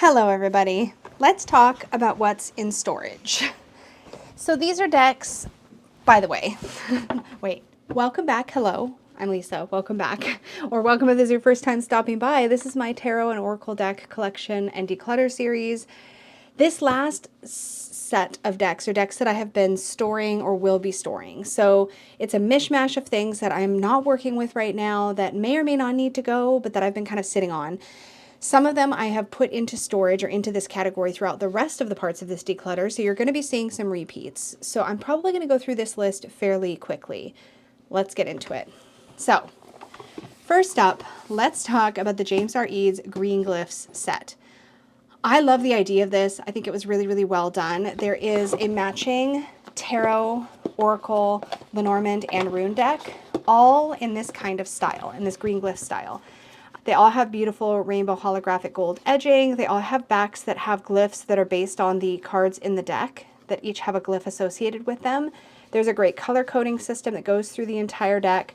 Hello everybody. Let's talk about what's in storage. So these are decks, by the way. Wait, welcome back. Hello, I'm Lisa. Welcome back. Or welcome if this is your first time stopping by. This is my Tarot and Oracle deck collection and Declutter series. This last set of decks are decks that I have been storing or will be storing. So it's a mishmash of things that I'm not working with right now that may or may not need to go, but that I've been kind of sitting on. Some of them I have put into storage or into this category throughout the rest of the parts of this declutter, so you're going to be seeing some repeats. So I'm probably going to go through this list fairly quickly. Let's get into it. So first up, let's talk about the James R. Eads Green Glyphs set. I love the idea of this. I think it was really, really well done. There is a matching Tarot, Oracle, Lenormand, and Rune deck, all in this kind of style, in this Green Glyph style. They all have beautiful rainbow holographic gold edging. They all have backs that have glyphs that are based on the cards in the deck that each have a glyph associated with them. There's a great color coding system that goes through the entire deck.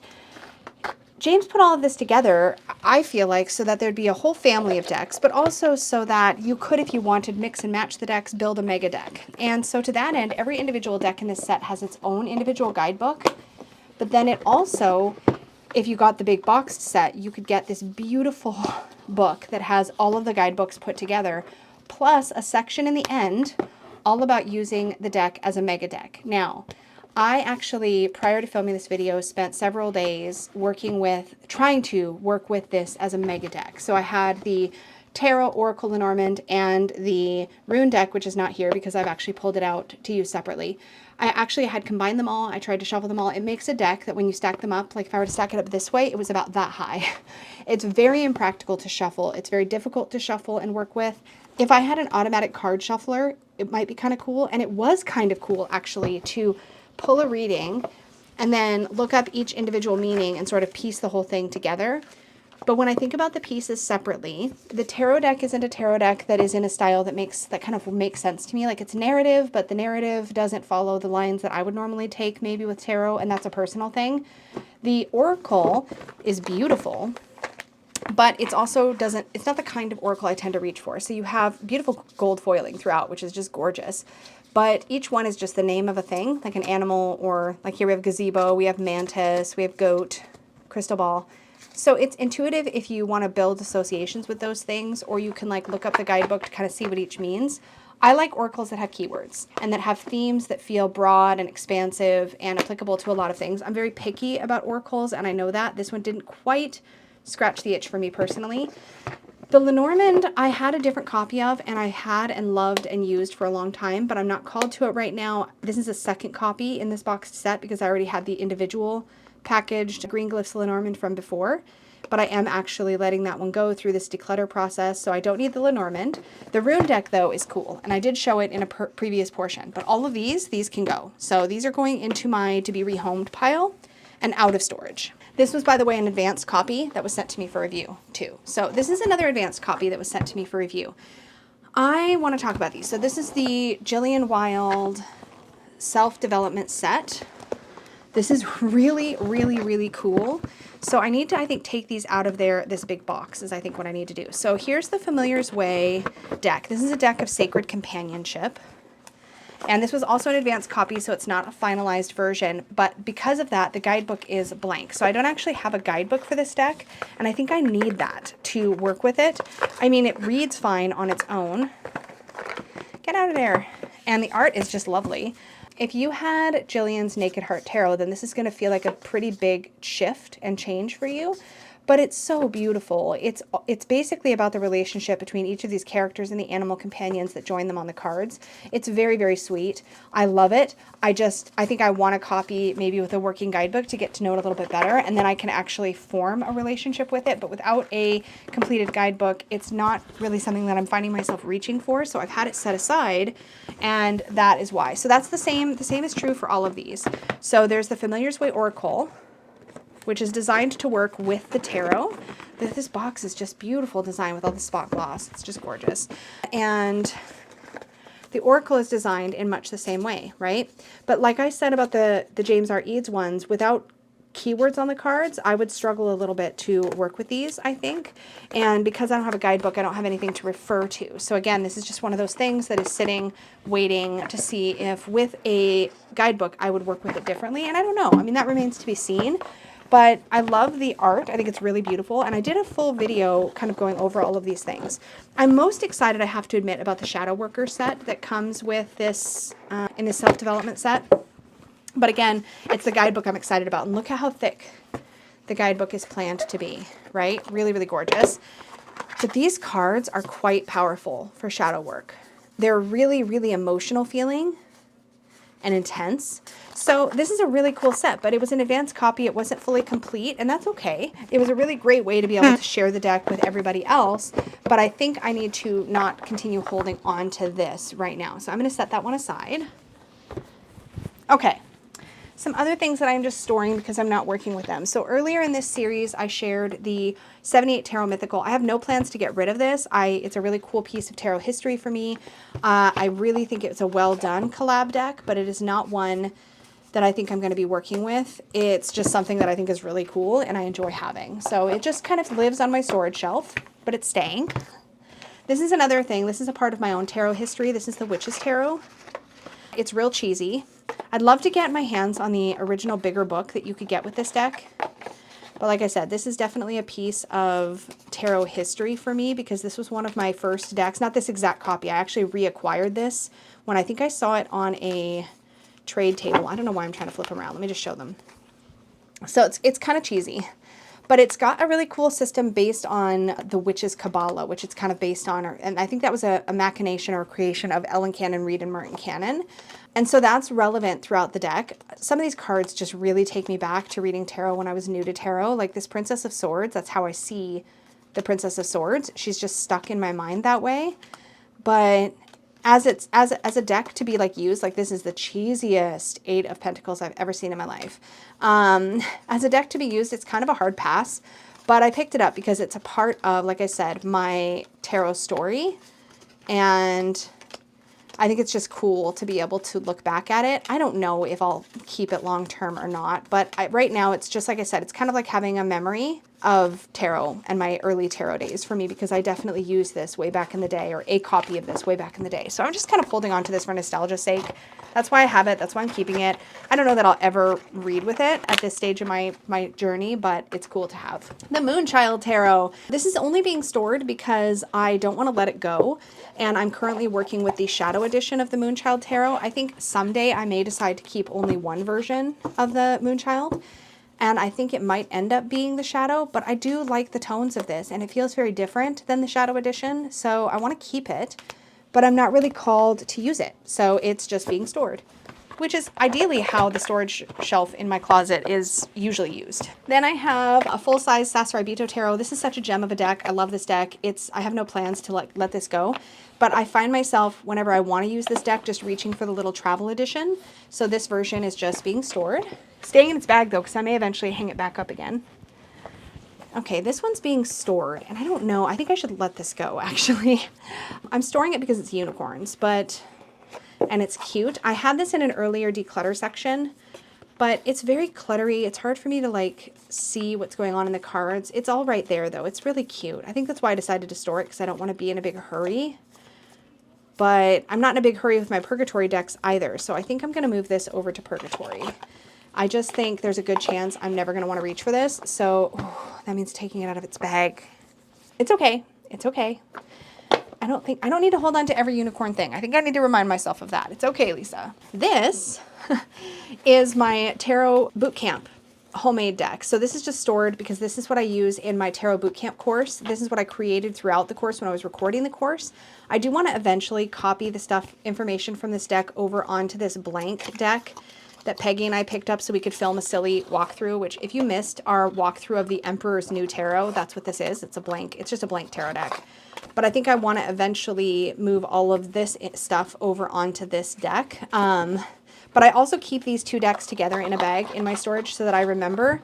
James put all of this together, I feel like, so that there'd be a whole family of decks, but also so that you could, if you wanted, mix and match the decks, build a mega deck. And so to that end, every individual deck in this set has its own individual guidebook, but then it also, if you got the big boxed set, you could get this beautiful book that has all of the guidebooks put together, plus a section in the end all about using the deck as a mega deck. Now, I actually, prior to filming this video, spent several days trying to work with this as a mega deck. So I had the Tarot, Oracle, Lenormand, and the Rune deck, which is not here because I've actually pulled it out to use separately. I actually had combined them all. I tried to shuffle them all. It makes a deck that when you stack them up, like if I were to stack it up this way, it was about that high. It's very impractical to shuffle. It's very difficult to shuffle and work with. If I had an automatic card shuffler, it might be kind of cool. And it was kind of cool, actually, to pull a reading and then look up each individual meaning and sort of piece the whole thing together. But when I think about the pieces separately, the tarot deck isn't a tarot deck that is in a style that kind of makes sense to me. Like, it's narrative, but the narrative doesn't follow the lines that I would normally take maybe with tarot, and that's a personal thing. The Oracle is beautiful, but it's not the kind of Oracle I tend to reach for. So you have beautiful gold foiling throughout, which is just gorgeous. But each one is just the name of a thing, like an animal, or like here we have gazebo, we have mantis, we have goat, crystal ball. So it's intuitive if you want to build associations with those things, or you can like look up the guidebook to kind of see what each means. I like oracles that have keywords and that have themes that feel broad and expansive and applicable to a lot of things. I'm very picky about oracles, and I know that. This one didn't quite scratch the itch for me personally. The Lenormand I had a different copy of, and I had and loved and used for a long time, but I'm not called to it right now. This is a second copy in this boxed set because I already had the individual packaged Green Glyphs Lenormand from before, but I am actually letting that one go through this declutter process, so I don't need the Lenormand. The Rune deck, though, is cool, and I did show it in a previous portion, but all of these can go. So these are going into my to be rehomed pile and out of storage. This was, by the way, an advanced copy that was sent to me for review, too. So this is another advanced copy that was sent to me for review. I want to talk about these. So this is the Jillian Wild self-development set. This is really, really, really cool. So I need to, I think, take these out of this big box is I think what I need to do. So here's the Familiar's Way deck. This is a deck of Sacred Companionship. And this was also an advanced copy, so it's not a finalized version. But because of that, the guidebook is blank. So I don't actually have a guidebook for this deck, and I think I need that to work with it. I mean, it reads fine on its own. Get out of there. And the art is just lovely. If you had Jillian's Naked Heart Tarot, then this is going to feel like a pretty big shift and change for you. But it's so beautiful. It's basically about the relationship between each of these characters and the animal companions that join them on the cards. It's very, very sweet. I love it. I think I want a copy maybe with a working guidebook to get to know it a little bit better, and then I can actually form a relationship with it. But without a completed guidebook, it's not really something that I'm finding myself reaching for. So I've had it set aside, and that is why. So that's the same. The same is true for all of these. So there's the Familiar's Way Oracle, which is designed to work with the tarot. This box is just beautiful design with all the spot gloss. It's just gorgeous. And the Oracle is designed in much the same way, right? But like I said about the James R. Eads ones, without keywords on the cards, I would struggle a little bit to work with these, I think. And because I don't have a guidebook, I don't have anything to refer to. So again, this is just one of those things that is sitting, waiting to see if with a guidebook, I would work with it differently. And I don't know. I mean, that remains to be seen. But I love the art. I think it's really beautiful. And I did a full video kind of going over all of these things. I'm most excited, I have to admit, about the Shadow Worker set that comes with this in this self-development set. But again, it's the guidebook I'm excited about. And look at how thick the guidebook is planned to be, right? Really, really gorgeous. But these cards are quite powerful for shadow work. They're really, really emotional feeling and intense. So this is a really cool set, but it was an advanced copy. It wasn't fully complete, and that's okay. It was a really great way to be able to share the deck with everybody else, but I think I need to not continue holding on to this right now. So I'm going to set that one aside. Okay. Some other things that I'm just storing because I'm not working with them. So earlier in this series, I shared the 78 Tarot Mythical. I have no plans to get rid of this. It's a really cool piece of tarot history for me. I really think it's a well done collab deck, but it is not one that I think I'm going to be working with. It's just something that I think is really cool and I enjoy having. So it just kind of lives on my storage shelf, but it's staying. This is another thing. This is a part of my own tarot history. This is the Witch's Tarot. It's real cheesy. I'd love to get my hands on the original bigger book that you could get with this deck. But like I said, this is definitely a piece of tarot history for me because this was one of my first decks. Not this exact copy. I actually reacquired this when I think I saw it on a trade table. I don't know why I'm trying to flip them around. Let me just show them. So it's kind of cheesy. But it's got a really cool system based on the Witch's Kabbalah, which it's kind of based on. And I think that was a machination or a creation of Ellen Cannon, Reed, and Merton Cannon. And so that's relevant throughout the deck. Some of these cards just really take me back to reading tarot when I was new to tarot. Like this Princess of Swords, that's how I see the Princess of Swords. She's just stuck in my mind that way. But as a deck to be like used, like this is the cheesiest 8 of Pentacles I've ever seen in my life. As a deck to be used, it's kind of a hard pass, but I picked it up because it's a part of, like I said, my tarot story. And I think it's just cool to be able to look back at it. I don't know if I'll keep it long term or not, but right now it's just, like I said, it's kind of like having a memory of tarot and my early tarot days for me because I definitely used this way back in the day, or a copy of this way back in the day. So I'm just kind of holding on to this for nostalgia's sake. That's why I have it. That's why I'm keeping it. I don't know that I'll ever read with it at this stage of my journey, but it's cool to have. The Moonchild Tarot. This is only being stored because I don't want to let it go. And I'm currently working with the Shadow edition of the Moonchild Tarot. I think someday I may decide to keep only one version of the Moonchild. And I think it might end up being the Shadow, but I do like the tones of this, and it feels very different than the Shadow edition, so I want to keep it, but I'm not really called to use it, so it's just being stored, which is ideally how the storage shelf in my closet is usually used. Then I have a full-size Sasaribito Tarot. This is such a gem of a deck. I love this deck. I have no plans to let this go, but I find myself, whenever I want to use this deck, just reaching for the little travel edition, so this version is just being stored. Staying in its bag, though, because I may eventually hang it back up again. Okay, this one's being stored, and I don't know. I think I should let this go, actually. I'm storing it because it's unicorns, and it's cute. I had this in an earlier declutter section, but it's very cluttery. It's hard for me to, like, see what's going on in the cards. It's all right there, though. It's really cute. I think that's why I decided to store it, because I don't want to be in a big hurry. But I'm not in a big hurry with my Purgatory decks either, so I think I'm going to move this over to Purgatory. I just think there's a good chance I'm never going to want to reach for this. So that means taking it out of its bag. It's okay. It's okay. I don't need to hold on to every unicorn thing. I think I need to remind myself of that. It's okay, Lisa. This is my Tarot Bootcamp homemade deck. So this is just stored because this is what I use in my Tarot Bootcamp course. This is what I created throughout the course when I was recording the course. I do want to eventually copy the information from this deck over onto this blank deck that Peggy and I picked up so we could film a silly walkthrough, which if you missed our walkthrough of the Emperor's New Tarot, that's what this is. It's just a blank tarot deck. But I think I want to eventually move all of this stuff over onto this deck. But I also keep these two decks together in a bag in my storage so that I remember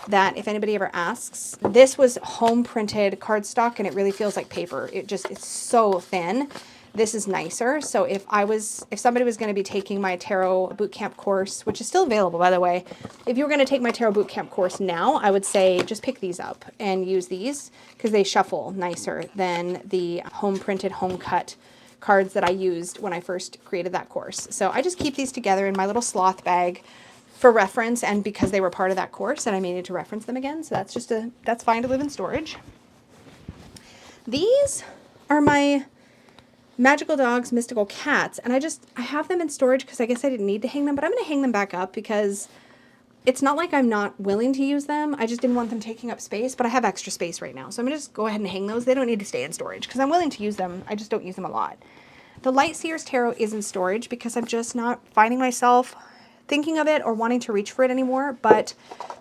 that if anybody ever asks, this was home printed cardstock and it really feels like paper. It's so thin this is nicer. So if somebody was going to be taking my tarot bootcamp course, which is still available, by the way, if you were going to take my tarot bootcamp course now, I would say just pick these up and use these because they shuffle nicer than the home printed, home cut cards that I used when I first created that course. So I just keep these together in my little sloth bag for reference, and because they were part of that course and I may need to reference them again. So that's fine to live in storage. These are my Magical Dogs, Mystical Cats, and I have them in storage because I guess I didn't need to hang them, but I'm going to hang them back up because it's not like I'm not willing to use them. I just didn't want them taking up space, but I have extra space right now. So I'm going to just go ahead and hang those. They don't need to stay in storage because I'm willing to use them. I just don't use them a lot. The Light Seers Tarot is in storage because I'm just not finding myself thinking of it or wanting to reach for it anymore, but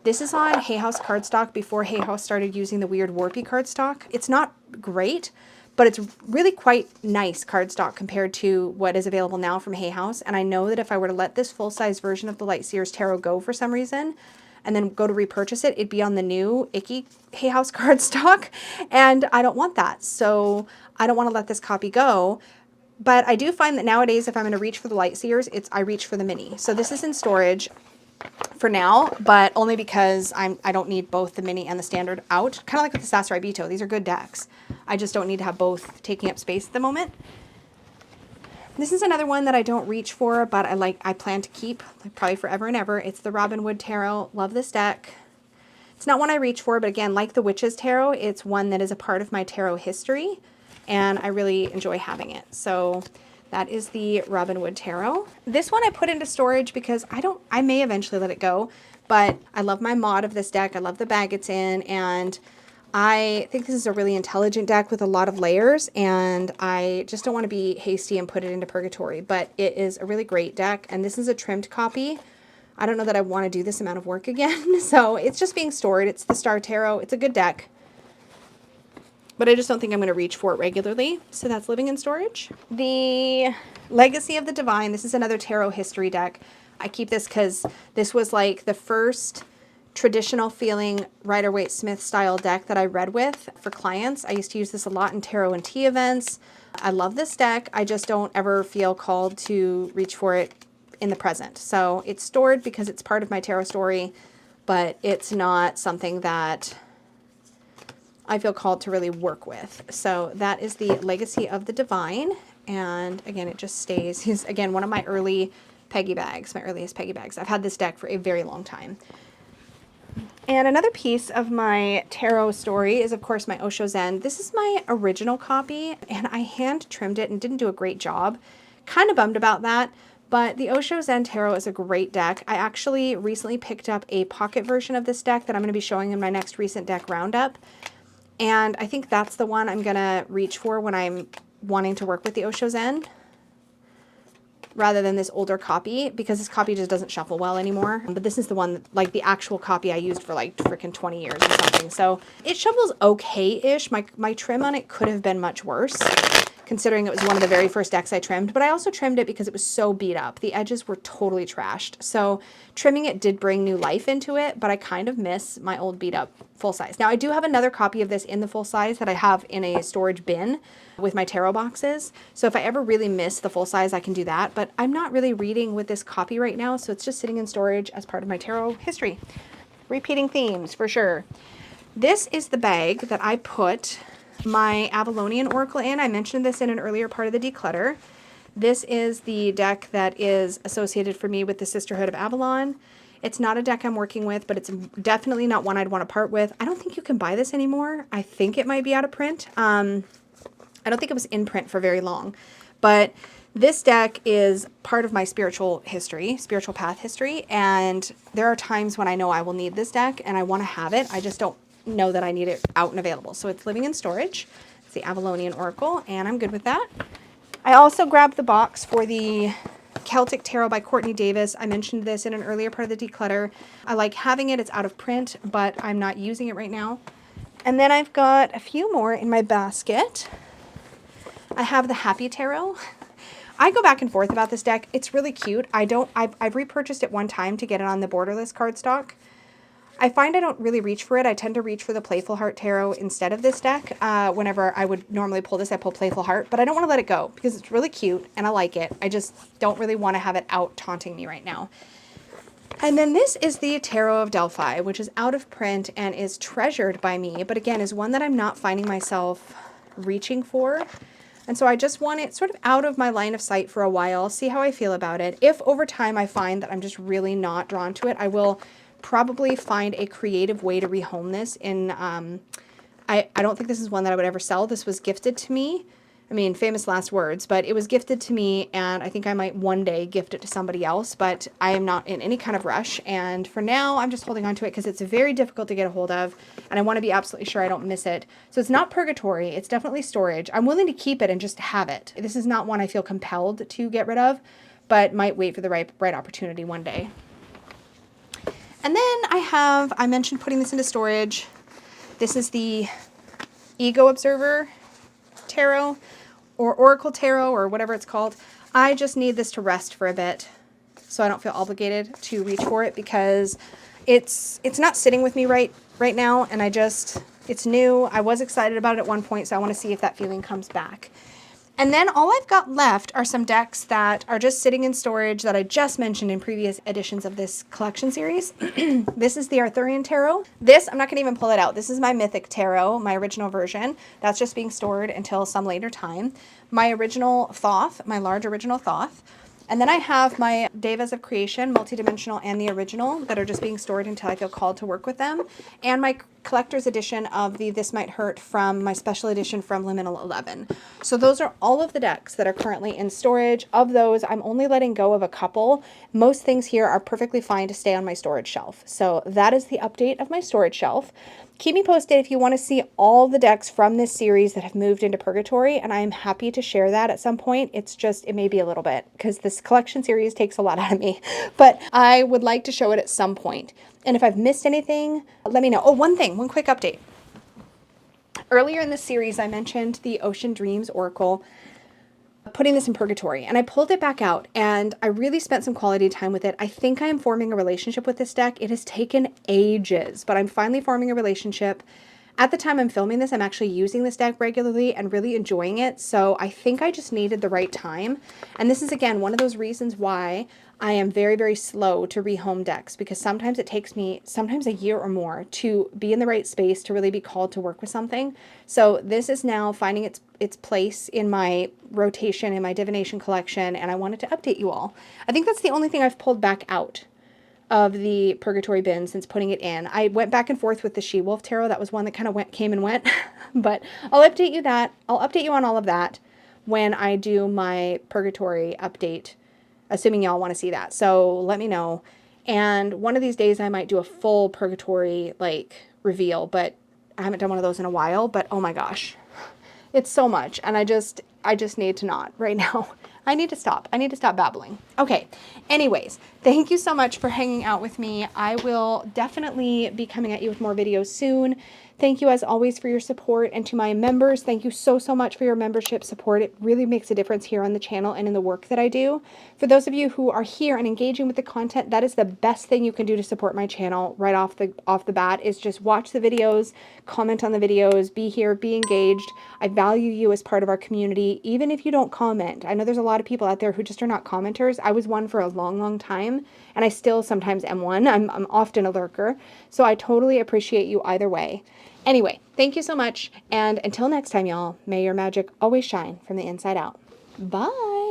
this is on Hay House cardstock before Hay House started using the weird warpy cardstock. It's not great, but it's really quite nice cardstock compared to what is available now from Hay House. And I know that if I were to let this full-size version of the Light Seers Tarot go for some reason, and then go to repurchase it, it'd be on the new icky Hay House cardstock, and I don't want that. So I don't want to let this copy go. But I do find that nowadays, if I'm going to reach for the Light Seers, I reach for the mini. So this is in storage for now, but only because I don't need both the mini and the standard out. Kind of like with the Sasarai Bito. These are good decks. I just don't need to have both taking up space at the moment. This is another one that I don't reach for, but I plan to keep probably forever and ever. It's the Robin Wood Tarot. Love this deck. It's not one I reach for, but again, like the Witches Tarot, it's one that is a part of my tarot history, and I really enjoy having it. So that is the Robin Wood Tarot. This one I put into storage because I may eventually let it go, but I love my mod of this deck. I love the bag it's in, and I think this is a really intelligent deck with a lot of layers, and I just don't want to be hasty and put it into purgatory, but it is a really great deck, and this is a trimmed copy. I don't know that I want to do this amount of work again, so it's just being stored. It's the Star Tarot. It's a good deck, but I just don't think I'm going to reach for it regularly, so that's living in storage. The Legacy of the Divine. This is another tarot history deck. I keep this because this was like the first traditional feeling Rider-Waite-Smith style deck that I read with for clients. I used to use this a lot in tarot and tea events. I love this deck. I just don't ever feel called to reach for it in the present. So it's stored because it's part of my tarot story, but it's not something that I feel called to really work with. So that is the Legacy of the Divine. And again, it just stays. He's, again, one of my early Peggy bags, my earliest Peggy bags. I've had this deck for a very long time. And another piece of my tarot story is, of course, my Osho Zen. This is my original copy, and I hand trimmed it and didn't do a great job. Kind of bummed about that, but the Osho Zen Tarot is a great deck. I actually recently picked up a pocket version of this deck that I'm going to be showing in my next recent deck roundup, and I think that's the one I'm going to reach for when I'm wanting to work with the Osho Zen, rather than this older copy, because this copy just doesn't shuffle well anymore. But this is the one, like the actual copy I used for like freaking 20 years or something. So it shuffles okay-ish. My trim on it could have been much worse, considering it was one of the very first decks I trimmed. But I also trimmed it because it was so beat up. The edges were totally trashed. So trimming it did bring new life into it, but I kind of miss my old beat up full size. Now I do have another copy of this in the full size that I have in a storage bin with my tarot boxes. So if I ever really miss the full size, I can do that. But I'm not really reading with this copy right now, so it's just sitting in storage as part of my tarot history. Repeating themes for sure. This is the bag that I put my Avalonian Oracle in. I mentioned this in an earlier part of the Declutter. This is the deck that is associated for me with the Sisterhood of Avalon. It's not a deck I'm working with, but it's definitely not one I'd want to part with. I don't think you can buy this anymore. I think it might be out of print. I don't think it was in print for very long, but this deck is part of my spiritual path history, and there are times when I know I will need this deck and I want to have it. I just don't know that I need it out and available. So it's living in storage. It's the Avalonian Oracle, and I'm good with that. I also grabbed the box for the Celtic Tarot by Courtney Davis. I mentioned this in an earlier part of the Declutter. I like having it. It's out of print, but I'm not using it right now. And then I've got a few more in my basket. I have the Happy Tarot. I go back and forth about this deck. It's really cute. I've repurchased it one time to get it on the borderless cardstock. I find I don't really reach for it. I tend to reach for the Playful Heart Tarot instead of this deck. Whenever I would normally pull this, I pull Playful Heart, but I don't want to let it go because it's really cute and I like it. I just don't really want to have it out taunting me right now. And then this is the Tarot of Delphi, which is out of print and is treasured by me, but again, is one that I'm not finding myself reaching for. And so I just want it sort of out of my line of sight for a while, see how I feel about it. If over time I find that I'm just really not drawn to it, I will probably find a creative way to rehome this in, I don't think this is one that I would ever sell. This was gifted to me. I mean, famous last words, but it was gifted to me and I think I might one day gift it to somebody else, but I am not in any kind of rush. And for now, I'm just holding on to it because it's very difficult to get a hold of and I want to be absolutely sure I don't miss it. So it's not purgatory, it's definitely storage. I'm willing to keep it and just have it. This is not one I feel compelled to get rid of, but might wait for the right opportunity one day. And then I mentioned putting this into storage. This is the Ego Observer Tarot or Oracle Tarot or whatever it's called. I just need this to rest for a bit so I don't feel obligated to reach for it because it's not sitting with me right now and it's new. I was excited about it at one point, so I want to see if that feeling comes back. And then all I've got left are some decks that are just sitting in storage that I just mentioned in previous editions of this collection series. This is the Arthurian Tarot. This, I'm not going to even pull it out. This is my Mythic Tarot, my original version. That's just being stored until some later time. My original Thoth, my large original Thoth. And then I have my Devas of Creation, multidimensional and the original, that are just being stored until I feel called to work with them. And my collector's edition of the This Might Hurt from my special edition from Liminal 11. So those are all of the decks that are currently in storage. Of those, I'm only letting go of a couple. Most things here are perfectly fine to stay on my storage shelf. So that is the update of my storage shelf. Keep me posted if you want to see all the decks from this series that have moved into Purgatory, and I'm happy to share that at some point. It's just, it may be a little bit, because this collection series takes a lot out of me, but I would like to show it at some point. And if I've missed anything, let me know. Oh, one quick update. Earlier in this series, I mentioned the Ocean Dreams Oracle, putting this in Purgatory, and I pulled it back out and I really spent some quality time with it. I think I am forming a relationship with this deck. It has taken ages, but I'm finally forming a relationship. At the time I'm filming this, I'm actually using this deck regularly and really enjoying it. So I think I just needed the right time. And this is, again, one of those reasons why I am very, very slow to rehome decks, because sometimes it takes me sometimes a year or more to be in the right space to really be called to work with something. So this is now finding its place in my rotation, in my divination collection, and I wanted to update you all. I think that's the only thing I've pulled back out of the Purgatory bin since putting it in. I went back and forth with the She-Wolf Tarot. That was one that kind of came and went, but I'll update you that. I'll update you on all of that when I do my Purgatory update, assuming y'all want to see that. So let me know. And one of these days I might do a full Purgatory reveal, but I haven't done one of those in a while. But oh my gosh, it's so much, and I just need to not right now. I need to stop. I need to stop babbling. Okay. Anyways, thank you so much for hanging out with me. I will definitely be coming at you with more videos soon. Thank you as always for your support, and to my members, thank you so much for your membership support. It really makes a difference here on the channel and in the work that I do. For those of you who are here and engaging with the content, that is the best thing you can do to support my channel right off the bat, is just watch the videos, comment on the videos, be here, be engaged. I value you as part of our community, even if you don't comment. I know there's a lot of people out there who just are not commenters. I was one for a long time, and I still sometimes am one. I'm often a lurker, so I totally appreciate you either way. Anyway, thank you so much, and until next time, y'all, may your magic always shine from the inside out. Bye!